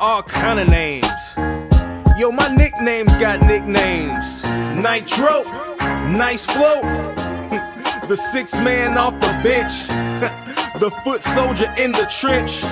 all kind of names. Yo, my nicknames got nicknames. Nitro, nice flow, the sixth man off the bench, the foot soldier in the trench,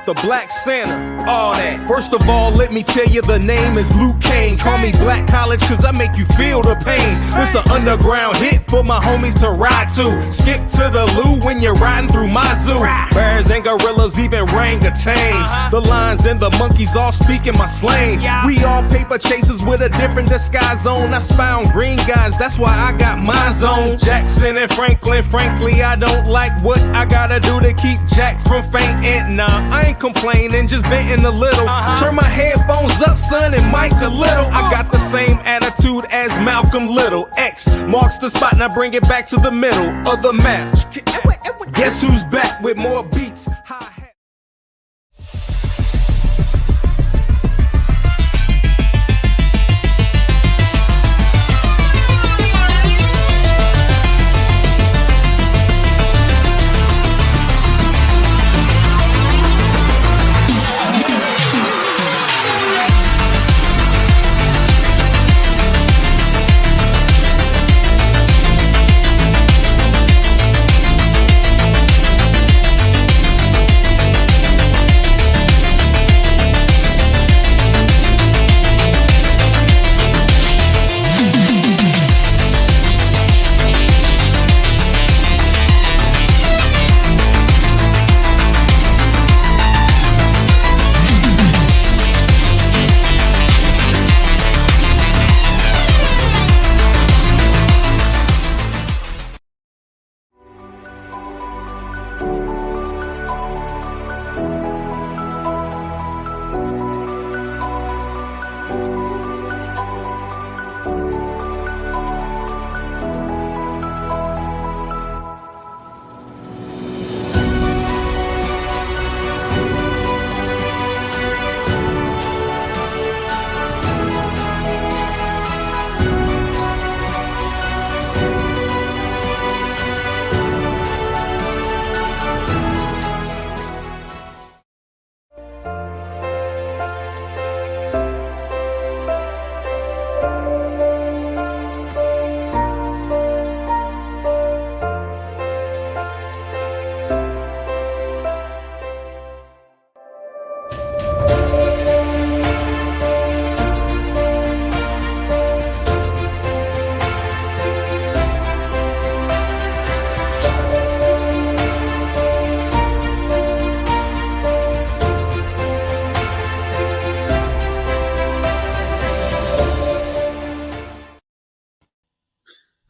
the Black Santa, all that. First of all, let me tell you the name is Luke Kane. Call me Black College cause I make you feel the pain. It's an underground hit for my homies to ride to. Skip to the loo when you're riding through my zoo. Bears and gorillas, even orangutans. The lions and the monkeys all speaking my slang. We all paper chasers with a different disguise on. I spy on green guys, that's why I got mine on. Jackson and Franklin, frankly I don't like what I gotta do to keep Jack from fainting. Nah, I ain't complaining, just venting a little. Turn my headphones up, son, and mic a little. I got the same attitude as Malcolm Little. X marks the spot, now bring it back to the middle of the map. Guess who's back with more beats?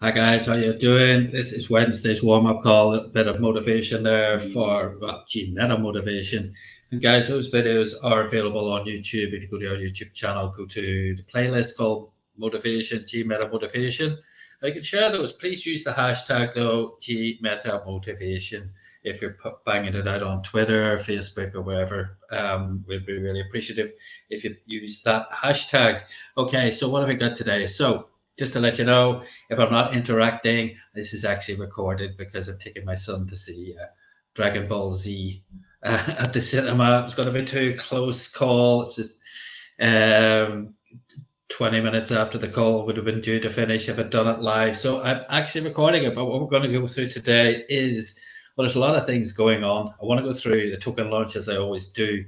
Hi guys, how you doing? This is Wednesday's warm-up call, a bit of motivation there for Meta motivation. And guys, those videos are available on YouTube. If you go to our YouTube channel, go to the playlist called Motivation, Meta Motivation. I can share those. Please use the hashtag though, Meta Motivation. If you're banging it out on Twitter, Facebook, or wherever, we'd be really appreciative if you use that hashtag. Okay, so what have we got today? So just to let you know, if I'm not interacting, this is actually recorded because I'm taking my son to see Dragon Ball Z at the cinema. It's going to be too close call. It's 20 minutes after the call would have been due to finish if I'd done it live. So I'm actually recording it, but what we're going to go through today is, well, there's a lot of things going on. I want to go through the token launch as I always do.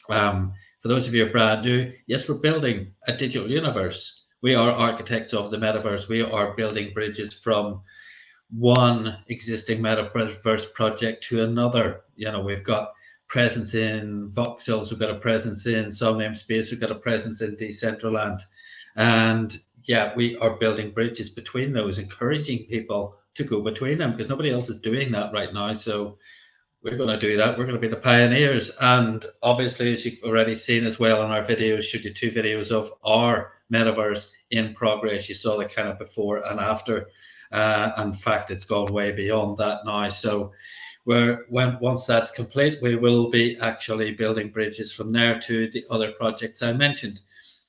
For those of you who are brand new, yes, we're building a digital universe. We are architects of the metaverse. We are building bridges from one existing metaverse project to another. You know, we've got presence in voxels, we've got a presence in some namespace, we've got a presence in Decentraland. And yeah, we are building bridges between those, encouraging people to go between them because nobody else is doing that right now. So we're going to do that. We're going to be the pioneers. And obviously, as you've already seen as well in our videos, showed you 2 videos of our metaverse in progress. You saw the kind of before and after. In fact, it's gone way beyond that now. So once that's complete, we will be actually building bridges from there to the other projects I mentioned.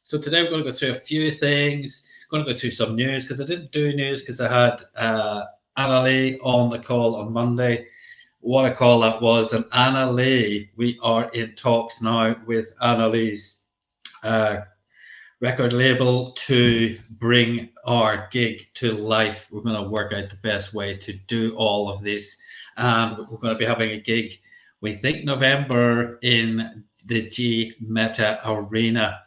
So today we're going to go through a few things. I'm going to go through some news because I didn't do news because I had Annalie on the call on Monday. what a call that was. And Anna Lee, we are in talks now with Anna Lee's record label to bring our gig to life. We're going to work out the best way to do all of this. And we're going to be having a gig, we think November, in the G-Meta Arena.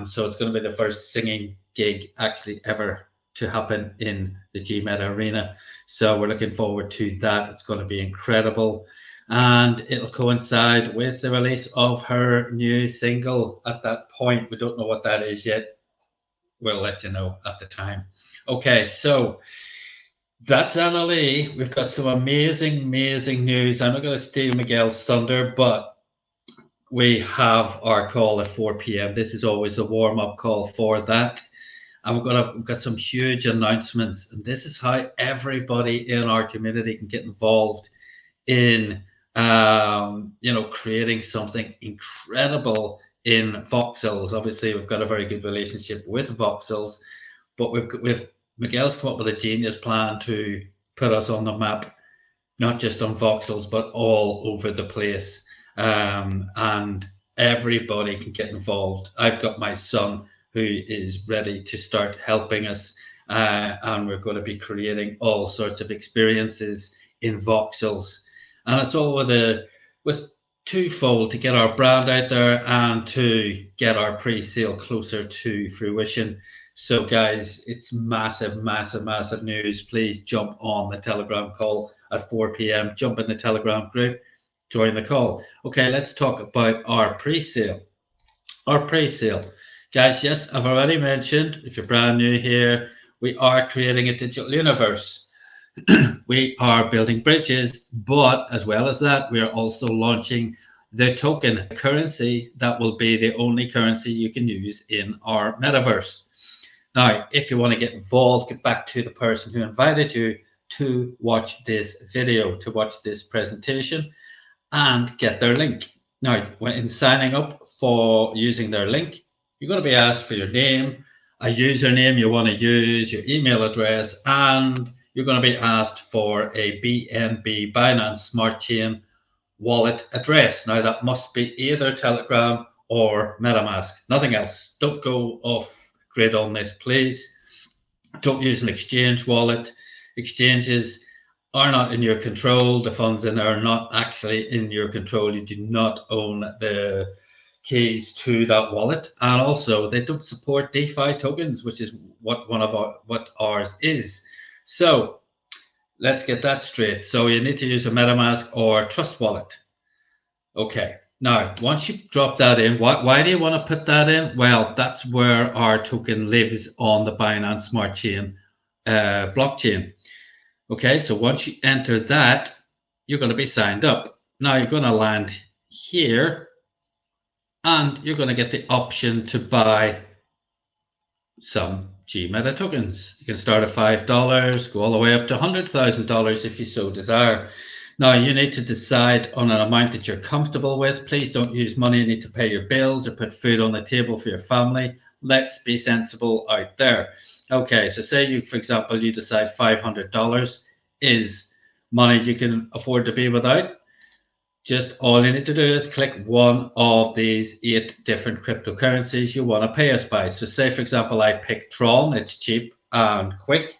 So it's going to be the first singing gig actually ever to happen in the G-Meta Arena. So we're looking forward to that. It's going to be incredible. And it'll coincide with the release of her new single at that point. We don't know what that is yet. We'll let you know at the time. Okay, so that's Anna Lee. We've got some amazing news. I'm not going to steal Miguel's thunder, but we have our call at 4 p.m. This is always a warm-up call for that. And we've got some huge announcements. And this is how everybody in our community can get involved in creating something incredible in voxels. Obviously, we've got a very good relationship with voxels, but Miguel's come up with a genius plan to put us on the map, not just on voxels, but all over the place. And everybody can get involved. I've got my son who is ready to start helping us, and we're going to be creating all sorts of experiences in voxels. And it's all with twofold: to get our brand out there and to get our pre-sale closer to fruition. So guys, it's massive news. Please jump on the Telegram call at 4 p.m. Jump in the Telegram group, join the call. Okay, let's talk about our pre-sale. Our pre-sale. Guys, yes, I've already mentioned, if you're brand new here, we are creating a digital universe. We are building bridges, but as well as that, we are also launching the token currency that will be the only currency you can use in our metaverse. Now, if you want to get involved, get back to the person who invited you to watch this video, to watch this presentation, and get their link. Now, when signing up for using their link, you're going to be asked for your name, a username you want to use, your email address, and you're going to be asked for a BNB, Binance Smart Chain wallet address. Now, that must be either Telegram or MetaMask, nothing else. Don't go off grid on this, please. Don't use an exchange wallet. Exchanges are not in your control. The funds in there are not actually in your control. You do not own the keys to that wallet, and also they don't support DeFi tokens, which is what ours is. So let's get that straight. So you need to use a MetaMask or Trust Wallet. Okay, now once you drop that in, why do you want to put that in? Well, that's where our token lives on the Binance Smart Chain blockchain. Okay, so once you enter that, you're going to be signed up. Now you're going to land here, and you're going to get the option to buy some GMeta tokens. You can start at $5, go all the way up to $100,000 if you so desire. Now, you need to decide on an amount that you're comfortable with. Please don't use money you need to pay your bills or put food on the table for your family. Let's be sensible out there. Okay, so say you, for example, you decide $500 is money you can afford to be without. Just all you need to do is click one of these 8 different cryptocurrencies you want to pay us by. So say, for example, I pick Tron. It's cheap and quick.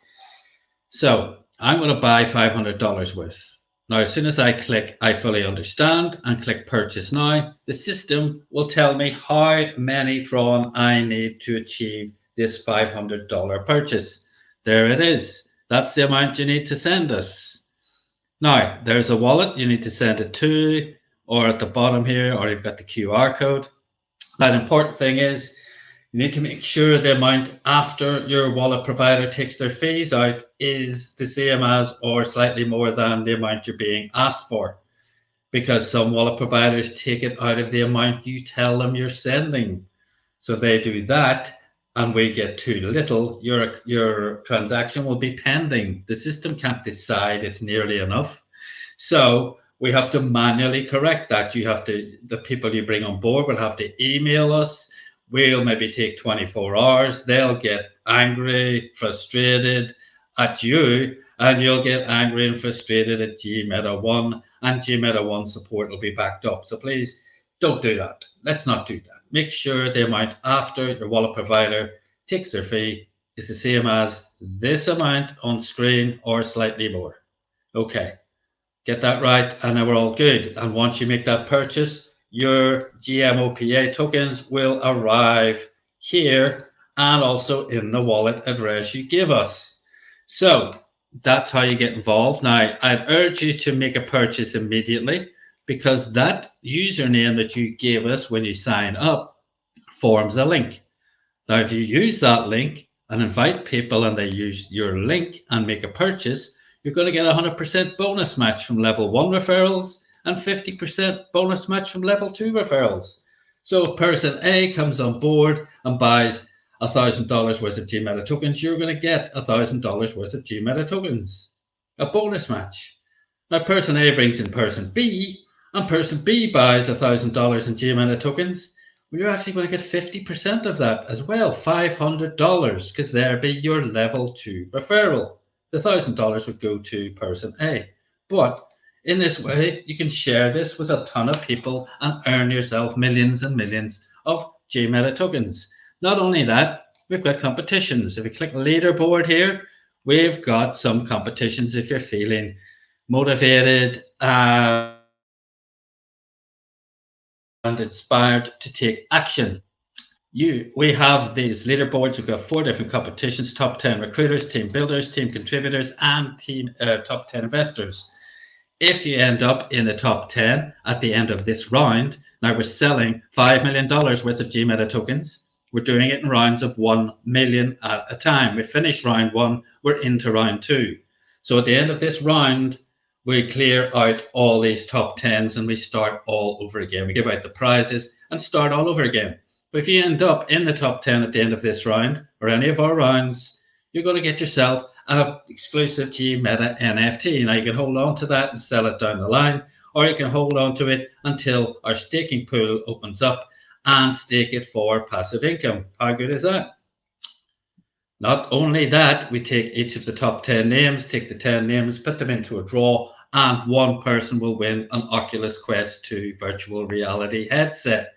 So I'm going to buy $500 worth. Now, as soon as I click I fully understand and click purchase now, the system will tell me how many Tron I need to achieve this $500 purchase. There it is. That's the amount you need to send us. Now, there's a wallet you need to send it to, or at the bottom here, or you've got the QR code. Now, the important thing is you need to make sure the amount after your wallet provider takes their fees out is the same as or slightly more than the amount you're being asked for, because some wallet providers take it out of the amount you tell them you're sending. So if they do that and we get too little, your transaction will be pending. The system can't decide it's nearly enough. So we have to manually correct that. The people you bring on board will have to email us. We'll maybe take 24 hours. They'll get angry, frustrated at you, and you'll get angry and frustrated at GmetaOne, and GmetaOne support will be backed up. So please don't do that. Let's not do that. Make sure the amount after your wallet provider takes their fee is the same as this amount on screen or slightly more. Okay, get that right, and then we're all good. And once you make that purchase, your GMOPA tokens will arrive here and also in the wallet address you give us. So that's how you get involved. Now, I'd urge you to make a purchase immediately, because that username that you gave us when you sign up forms a link. Now, if you use that link and invite people and they use your link and make a purchase, you're going to get 100% bonus match from level 1 referrals and 50% bonus match from level 2 referrals. So if person A comes on board and buys $1,000 worth of GMeta tokens, you're going to get $1,000 worth of GMeta tokens, a bonus match. Now, person A brings in person B, and person B buys $1,000 in GMeta tokens. Well, you're actually going to get 50% of that as well, $500, because there be your level 2 referral. The $1,000 would go to person A. But in this way, you can share this with a ton of people and earn yourself millions and millions of GMeta tokens. Not only that, we've got competitions. If you click leaderboard here, we've got some competitions if you're feeling motivated and inspired to take action. We have these leaderboards. We've got 4 different competitions: top 10 recruiters, team builders, team contributors, and top 10 investors. If you end up in the top 10 at the end of this round, now we're selling $5 million worth of GMeta tokens. We're doing it in rounds of 1 million at a time. We finish round 1, we're into round 2. So at the end of this round, we clear out all these top 10s and we start all over again. We give out the prizes and start all over again. But if you end up in the top 10 at the end of this round, or any of our rounds, you're going to get yourself an exclusive GMeta NFT. Now, you can hold on to that and sell it down the line, or you can hold on to it until our staking pool opens up and stake it for passive income. How good is that? Not only that, we take each of the top 10 names, take the 10 names, put them into a draw, and one person will win an Oculus Quest 2 virtual reality headset.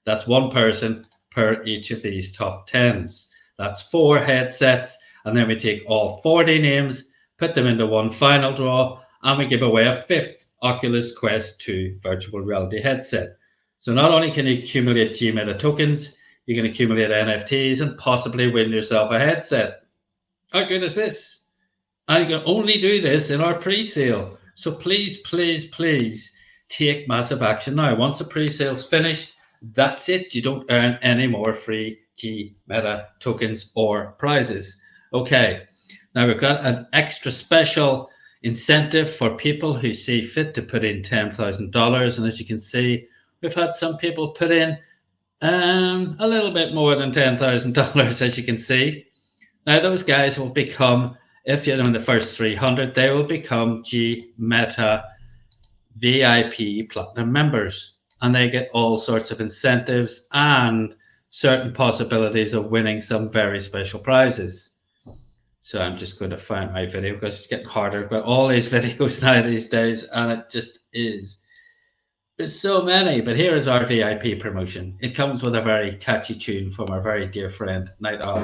That's one person per each of these top 10s. That's 4 headsets, and then we take all 40 names, put them into one final draw, and we give away a 5th Oculus Quest 2 virtual reality headset. So not only can you accumulate GMeta tokens, you can accumulate NFTs and possibly win yourself a headset. How good is this? And you can only do this in our pre-sale. So please, please, please take massive action now. Once the pre-sale's finished, that's it. You don't earn any more free GMeta tokens or prizes. Okay, now we've got an extra special incentive for people who see fit to put in $10,000. And as you can see, we've had some people put in a little bit more than $10,000, as you can see. Now, those guys will become, if you're in the first 300, they will become GMeta VIP Platinum members. And they get all sorts of incentives and certain possibilities of winning some very special prizes. So I'm just going to find my video because it's getting harder. But all these videos now these days, and it just is. There's so many, but here is our VIP promotion. It comes with a very catchy tune from our very dear friend, Night Owl.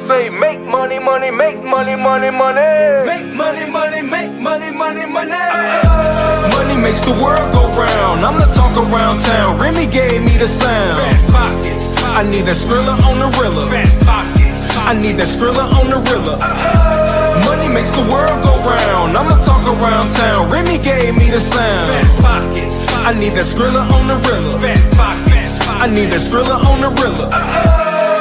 Say, make money, money, make money, money, money. Make money, money, make money, money, money. Money makes the world go round. I'm the talk around town. Remy gave me the sound. Fat pockets. I need that Skrilla on the Rilla. Fat pockets. I need that Skrilla on the Rilla. Money makes the world go round. I'm the talk around town. Remy gave me the sound. Fat pockets. I need that Skrilla on the Rilla. Fat pockets. I need that Skrilla on the Rilla.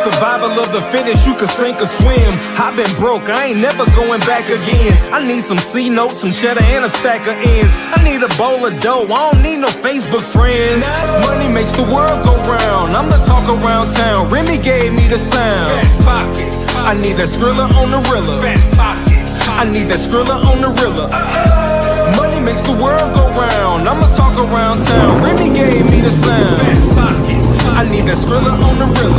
Survival of the fittest, you can sink or swim. I've been broke, I ain't never going back again. I need some C notes, some cheddar, and a stack of ends. I need a bowl of dough, I don't need no Facebook friends. Money makes the world go round. I'm the talk around town. Remy gave me the sound. I need that Skrilla on the Rilla. I need that Skrilla on the Rilla. Money makes the world go round. I'm the talk around town. Remy gave me the sound. I need that Skrilla on the Rilla.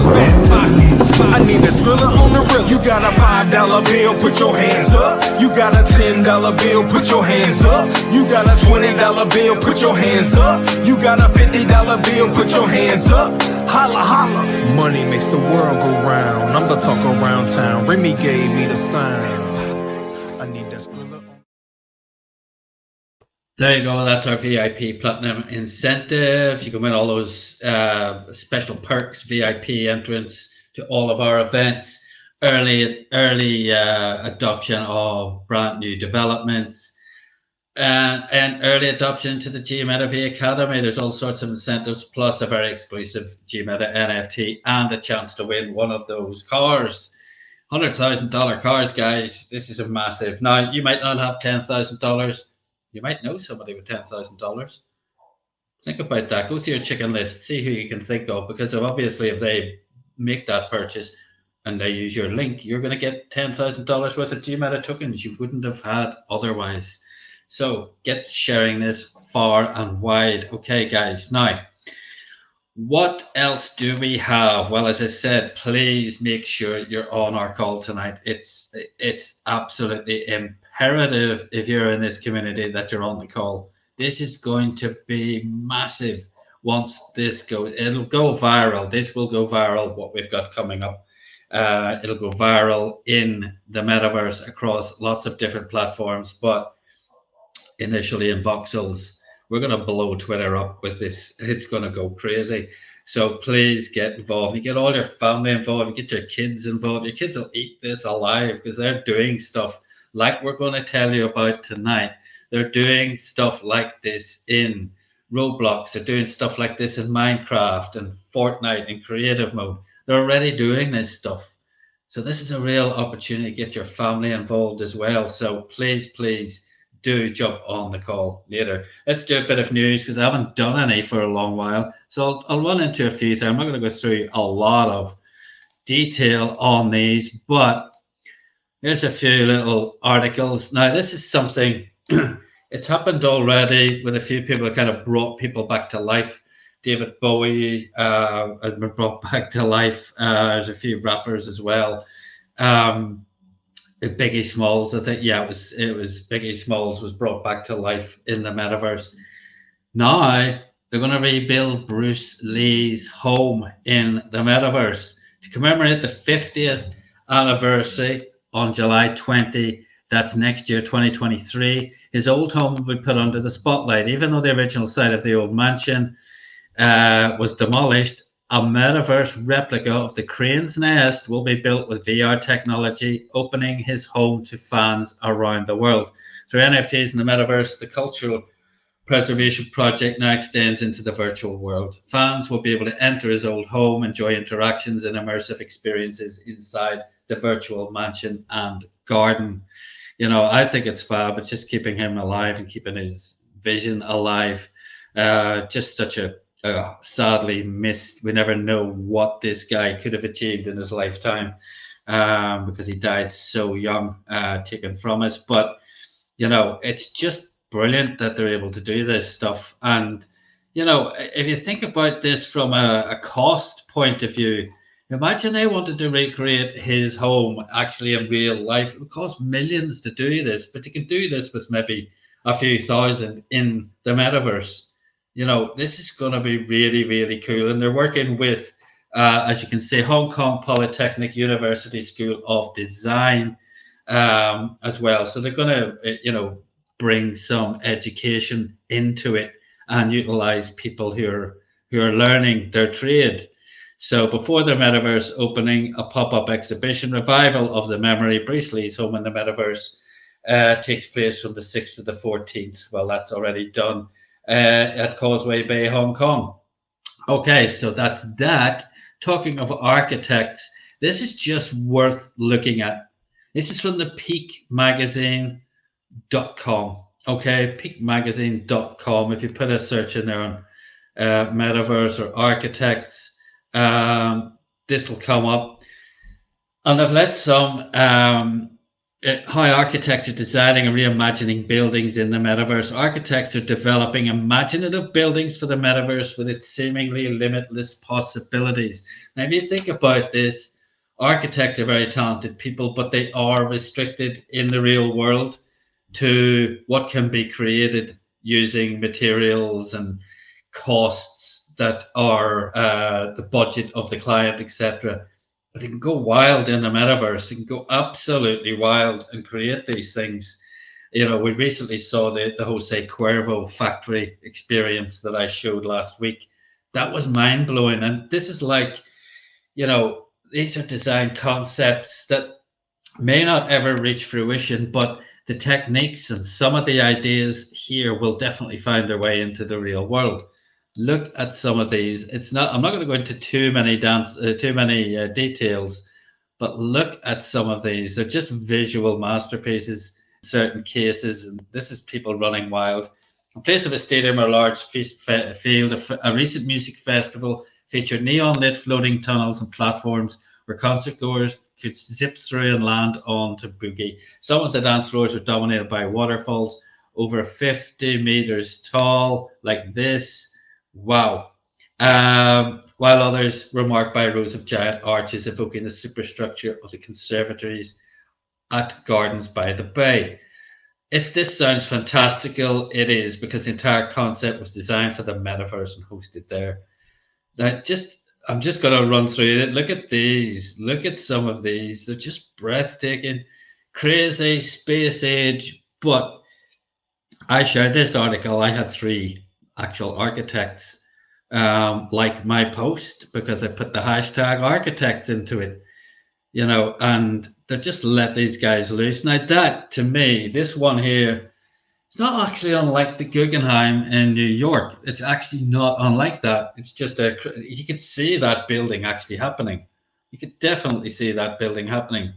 I need that Skrilla on the Rilla. You got a $5 bill, put your hands up. You got a $10 bill, put your hands up. You got a $20 bill, put your hands up. You got a $50 bill, put your hands up. Holla, holla. Money makes the world go round. I'm the talk around town. Remy gave me the sign. I need that Skrilla. There you go. That's our VIP Platinum incentive. You can win all those special perks, VIP entrance to all of our events, early adoption of brand new developments, and early adoption to the GmetaV Academy. There's all sorts of incentives, plus a very exclusive Gmeta NFT and a chance to win one of those cars. $100,000 cars, guys. This is a massive. Now, you might not have $10,000. You might know somebody with $10,000. Think about that. Go through your chicken list. See who you can think of, because obviously if they make that purchase and they use your link, you're going to get $10,000 worth of GMeta tokens you wouldn't have had otherwise. So get sharing this far and wide. Okay, guys. Now, what else do we have? Well, as I said, please make sure you're on our call tonight. It's absolutely imperative, if you're in this community, that you're on the call. This is going to be massive. Once this goes, it'll go viral. This will go viral, what we've got coming up. It'll go viral in the metaverse across lots of different platforms, but initially in voxels. We're going to blow Twitter up with this. It's going to go crazy. So please get involved. You get all your family involved. You get your kids involved. Your kids will eat this alive, because they're doing stuff like we're going to tell you about tonight. They're doing stuff like this in Roblox. They're doing stuff like this in Minecraft and Fortnite in creative mode. They're already doing this stuff. So this is a real opportunity to get your family involved as well. So please, please do jump on the call later. Let's do a bit of news, because I haven't done any for a long while. So I'll run into a few things. I'm not going to go through a lot of detail on these, but here's a few little articles. Now, this is something, it's happened already with a few people who kind of brought people back to life. David Bowie has been brought back to life. There's a few rappers as well. Biggie Smalls, I think, yeah, it was Biggie Smalls was brought back to life in the metaverse. Now they're going to rebuild Bruce Lee's home in the metaverse to commemorate the 50th anniversary on July 20. That's next year, 2023. His old home will be put under the spotlight. Even though the original site of the old mansion was demolished, a metaverse replica of the Crane's Nest will be built with VR technology, opening his home to fans around the world. Through NFTs in the metaverse, the cultural preservation project now extends into the virtual world. Fans will be able to enter his old home, enjoy interactions and immersive experiences inside the virtual mansion and garden. You know, I think it's fab. It's just keeping him alive and keeping his vision alive. Just such a sadly missed. We never know what this guy could have achieved in his lifetime, because he died so young, taken from us. But you know, it's just brilliant that they're able to do this stuff. And you know, if you think about this from a cost point of view, imagine they wanted to recreate his home actually in real life. It would cost millions to do this, but they can do this with maybe a few thousand in the metaverse. You know, this is going to be really, really cool. And they're working with, as you can see, Hong Kong Polytechnic University School of Design as well. So they're going to, you know, bring some education into it and utilize people who are learning their trade. So before the metaverse opening, a pop-up exhibition revival of the memory Bruce Lee's home in the metaverse takes place from the 6th to the 14th. Well, that's already done. At Causeway Bay, Hong Kong. Okay, so that's that. Talking of architects, this is just worth looking at. This is from the peakmagazine.com. Okay, peakmagazine.com. If you put a search in there on metaverse or architects, this will come up. And I've let some how architects are designing and reimagining buildings in the metaverse. Architects are developing imaginative buildings for the metaverse with its seemingly limitless possibilities. Now, if you think about this, architects are very talented people, but they are restricted in the real world to what can be created using materials and costs that are the budget of the client, etc. But they can go wild in the metaverse. They can go absolutely wild and create these things. You know, we recently saw the Jose Cuervo factory experience that I showed last week. That was mind blowing. And this is like, you know, these are design concepts that may not ever reach fruition, but the techniques and some of the ideas here will definitely find their way into the real world. Look at some of these. It's not. I'm not going to go into too many details, but look at some of these. They're just visual masterpieces in certain cases, and this is people running wild. In place of a stadium or large field, a recent music festival featured neon lit floating tunnels and platforms where concertgoers could zip through and land onto boogie. Some of the dance floors were dominated by waterfalls over 50 meters tall, like this. Wow. While others were marked by rows of giant arches evoking the superstructure of the conservatories at Gardens by the Bay. If this sounds fantastical, it is, because the entire concept was designed for the metaverse and hosted there. Now, I'm just going to run through it. Look at these. Look at some of these. They're just breathtaking, crazy, space age. But I shared this article. I had 3 actual architects like my post because I put the hashtag architects into it, you know, and they just let these guys loose. Now that, to me, this one here, it's not actually unlike the Guggenheim in New York. It's actually not unlike that. It's just you could see that building actually happening. You could definitely see that building happening.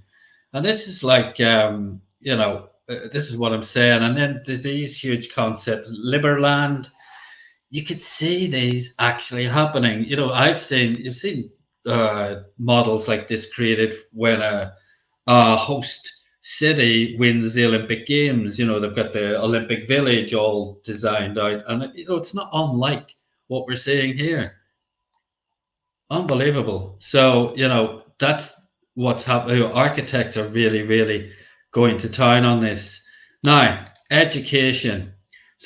And this is like, you know, this is what I'm saying. And then there's these huge concepts, Liberland. You could see these actually happening. You know, you've seen models like this created when a host city wins the Olympic Games. You know, they've got the Olympic Village all designed out, and you know, it's not unlike what we're seeing here. Unbelievable. So, you know, that's what's happening. Architects are really, really going to town on this. Now, education.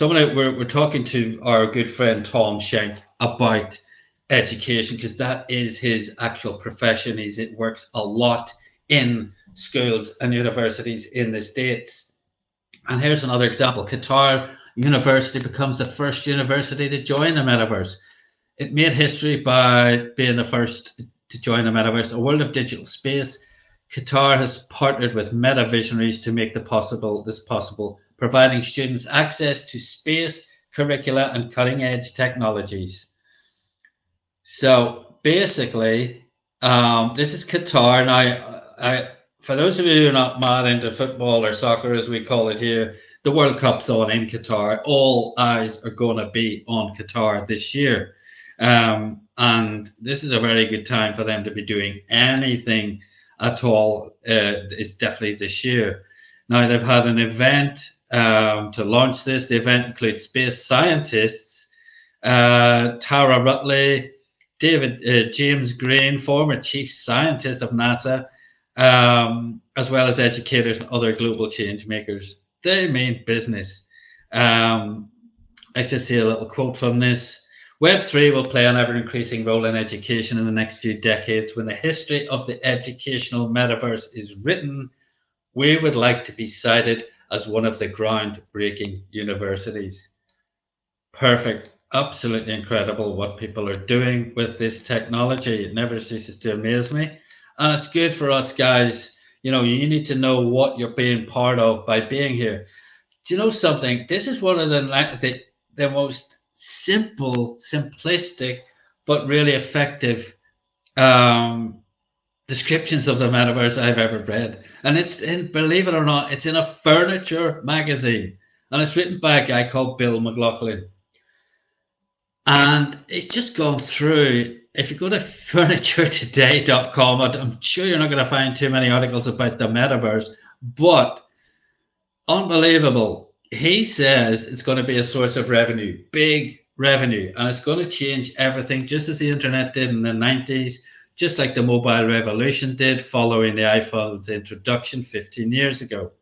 We're talking to our good friend Tom Schenk about education because that is his actual profession. It works a lot in schools and universities in the States. And here's another example. Qatar University becomes the first university to join the metaverse. It made history by being the first to join the metaverse, a world of digital space. Qatar has partnered with meta visionaries to make this possible, providing students access to space, curricula, and cutting-edge technologies. So basically, this is Qatar. Now, for those of you who are not mad into football or soccer, as we call it here, the World Cup's on in Qatar. All eyes are going to be on Qatar this year. And this is a very good time for them to be doing anything at all. It's definitely this year. Now, they've had an event to launch this. The event includes space scientists, Tara Rutley, James Green, former chief scientist of NASA, as well as educators and other global change makers. They mean business. Let's just see a little quote from this. Web3 will play an ever-increasing role in education in the next few decades. When the history of the educational metaverse is written, we would like to be cited as one of the groundbreaking universities. Perfect. Absolutely incredible what people are doing with this technology. It never ceases to amaze me. And it's good for us guys. You know, you need to know what you're being part of by being here. Do you know something? This is one of the most simple, simplistic, but really effective descriptions of the metaverse I've ever read. And it's in, believe it or not, it's in a furniture magazine. And it's written by a guy called Bill McLaughlin. And it's just gone through. If you go to furnituretoday.com, I'm sure you're not going to find too many articles about the metaverse, But unbelievable. He says it's going to be a source of revenue, big revenue, and it's going to change everything, just as the internet did in the 90s, just like the mobile revolution did following the iPhone's introduction 15 years ago.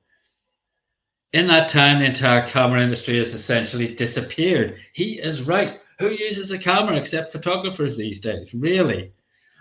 In that time, the entire camera industry has essentially disappeared. He is right. Who uses a camera except photographers these days? Really?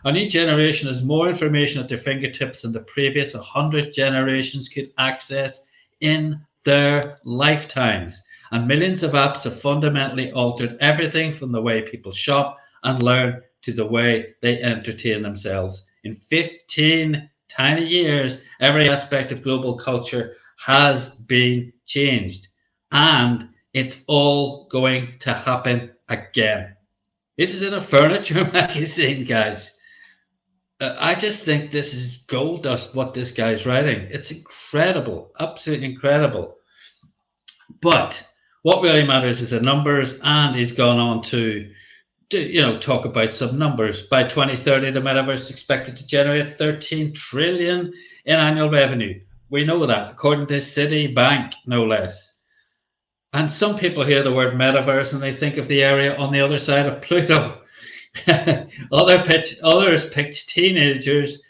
A new generation has more information at their fingertips than the previous 100 generations could access in their lifetimes. And millions of apps have fundamentally altered everything from the way people shop and learn to the way they entertain themselves. In 15 tiny years, every aspect of global culture has been changed, and it's all going to happen again. This is in a furniture magazine, guys. I just think this is gold dust what this guy's writing. It's incredible, absolutely incredible. But what really matters is the numbers, and he's gone on to talk about some numbers. By 2030, the metaverse is expected to generate 13 trillion in annual revenue. We know that, according to Citibank, no less. And some people hear the word metaverse and they think of the area on the other side of Pluto. Others picture teenagers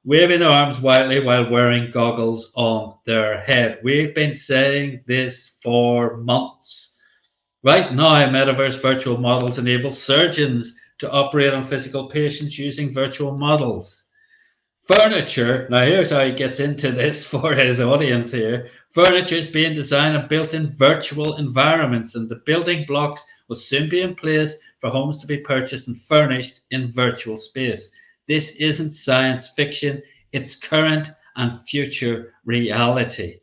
waving their arms wildly while wearing goggles on their head. We've been saying this for months. Right now, metaverse virtual models enable surgeons to operate on physical patients using virtual models. Furniture, now here's how he gets into this for his audience here. Furniture is being designed and built in virtual environments, and the building blocks will soon be in place for homes to be purchased and furnished in virtual space. This isn't science fiction, it's current and future reality.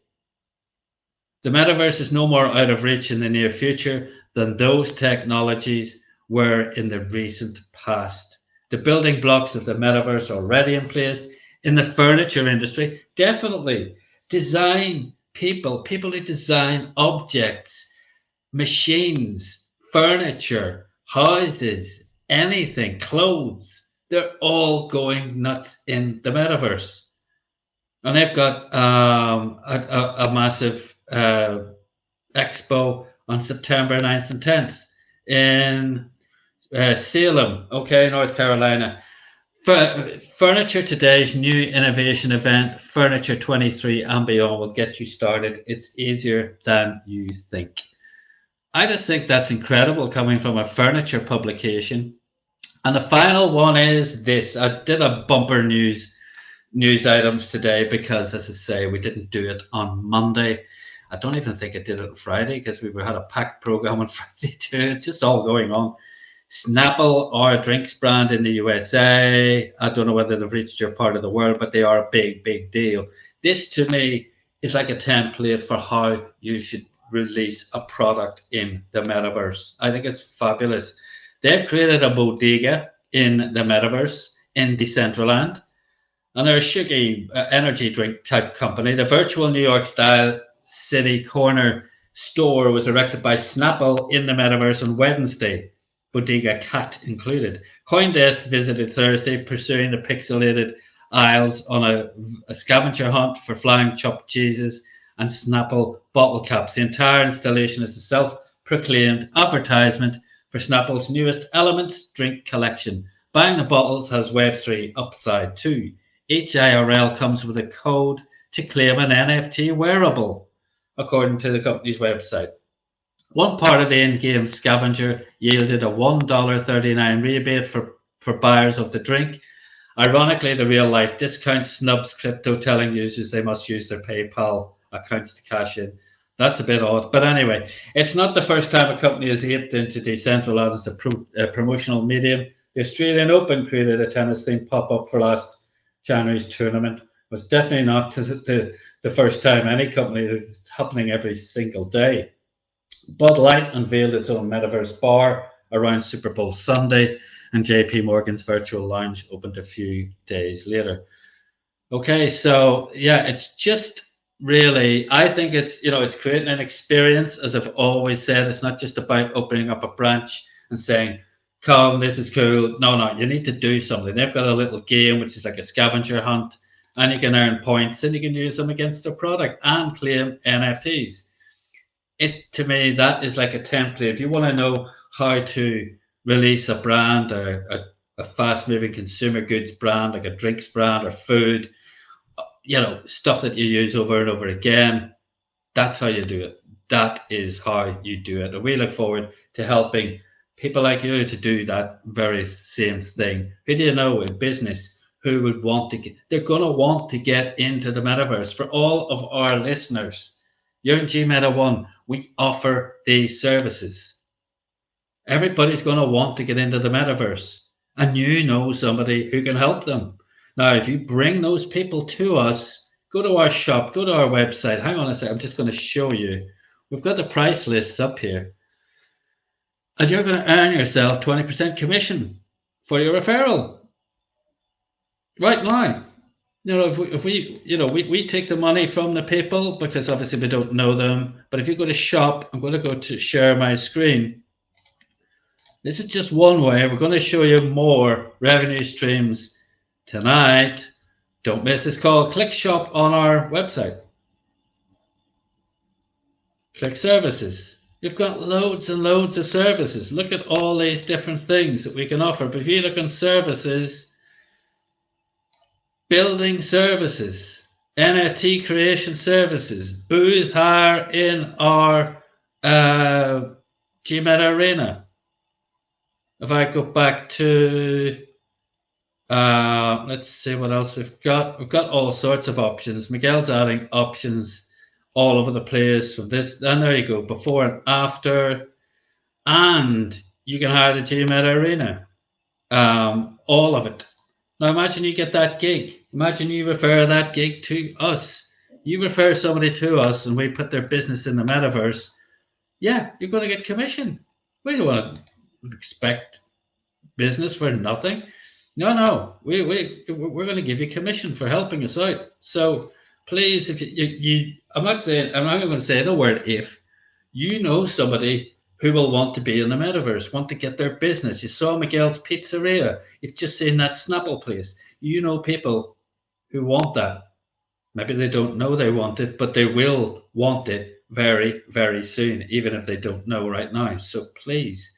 The metaverse is no more out of reach in the near future than those technologies were in the recent past. The building blocks of the metaverse are already in place. In the furniture industry, definitely. Design people who design objects, machines, furniture, houses, anything, clothes, they're all going nuts in the metaverse. And they've got a massive expo on September 9th and 10th in Salem, North Carolina. Furniture Today's new innovation event, Furniture 23 and beyond, will get you started. It's easier than you think. I just think that's incredible coming from a furniture publication. And the final one is this. I did a bumper news items today because, as I say, we didn't do it on Monday. I don't even think I did it on Friday because we had a packed program on Friday too. It's just all going on. Snapple are a drinks brand in the USA. I don't know whether they've reached your part of the world, but they are a big, big deal. This to me is like a template for how you should release a product in the metaverse. I think it's fabulous. They've created a bodega in the metaverse in Decentraland, and they're a sugary energy drink type company. The virtual New York style city corner store was erected by Snapple in the metaverse on Wednesday. Bodega Cat included. CoinDesk visited Thursday, pursuing the pixelated aisles on a scavenger hunt for flying chopped cheeses and Snapple bottle caps. The entire installation is a self-proclaimed advertisement for Snapple's newest Element drink collection. Buying the bottles has Web3 upside too. Each IRL comes with a code to claim an NFT wearable, according to the company's website. One part of the in-game scavenger yielded a $1.39 rebate for buyers of the drink. Ironically, the real-life discount snubs crypto, telling users they must use their PayPal accounts to cash in. That's a bit odd. But anyway, it's not the first time a company has aped into Decentraland as a promotional medium. The Australian Open created a tennis-themed pop-up for last January's tournament. It was definitely not the first time any company. It's happening every single day. Bud Light unveiled its own metaverse bar around Super Bowl Sunday, and JP Morgan's virtual lounge opened a few days later. Okay, so yeah, it's just really, I think it's creating an experience. As I've always said, it's not just about opening up a branch and saying, come, this is cool. No, you need to do something. They've got a little game which is like a scavenger hunt, and you can earn points, and you can use them against their product and claim NFTs. To me, that is like a template. If you want to know how to release a brand, a fast-moving consumer goods brand, like a drinks brand or food, stuff that you use over and over again, that's how you do it. That is how you do it. And we look forward to helping people like you to do that very same thing. Who do you know in business who would want to they're going to want to get into the metaverse? For all of our listeners, you're in GmetaOne, we offer these services. Everybody's going to want to get into the metaverse, and you know somebody who can help them. Now, if you bring those people to us, go to our shop, go to our website. Hang on a second, I'm just going to show you. We've got the price lists up here. And you're going to earn yourself 20% commission for your referral. Right now. If we take the money from the people because obviously we don't know them. But if you go to shop, I'm going to go to share my screen. This is just one way. We're going to show you more revenue streams tonight. Don't miss this call. Click shop on our website. Click services. You've got loads and loads of services. Look at all these different things that we can offer. But if you look on services, building services, NFT creation services, booth hire in our Gmeta Arena. If I go back to, let's see what else we've got. We've got all sorts of options. Miguel's adding options all over the place from this. And there you go, before and after. And you can hire the Gmeta Arena. All of it. Now imagine you get that gig. Imagine you refer that gig to us. You refer somebody to us and we put their business in the metaverse. Yeah, you're going to get commission. We don't want to expect business for nothing. No. We're going to give you commission for helping us out. So please, if I'm not going to say the word if. You know somebody who will want to be in the metaverse, want to get their business. You saw Miguel's Pizzeria. You've just seen that Snapple place. You know people who want that. Maybe they don't know they want it, but they will want it very, very soon, even if they don't know right now. So please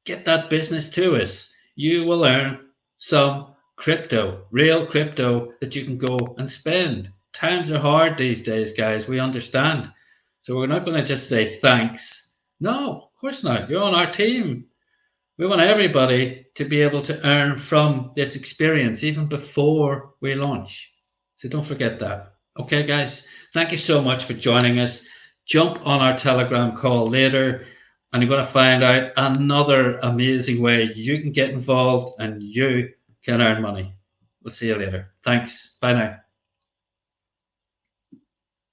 get that business to us. You will earn some crypto, real crypto that you can go and spend. Times are hard these days, guys. We understand. So we're not going to just say thanks. No, of course not. You're on our team. We want everybody to be able to earn from this experience even before we launch. So don't forget that. Okay, guys, thank you so much for joining us. Jump on our Telegram call later, and you're going to find out another amazing way you can get involved and you can earn money. We'll see you later. Thanks. Bye now.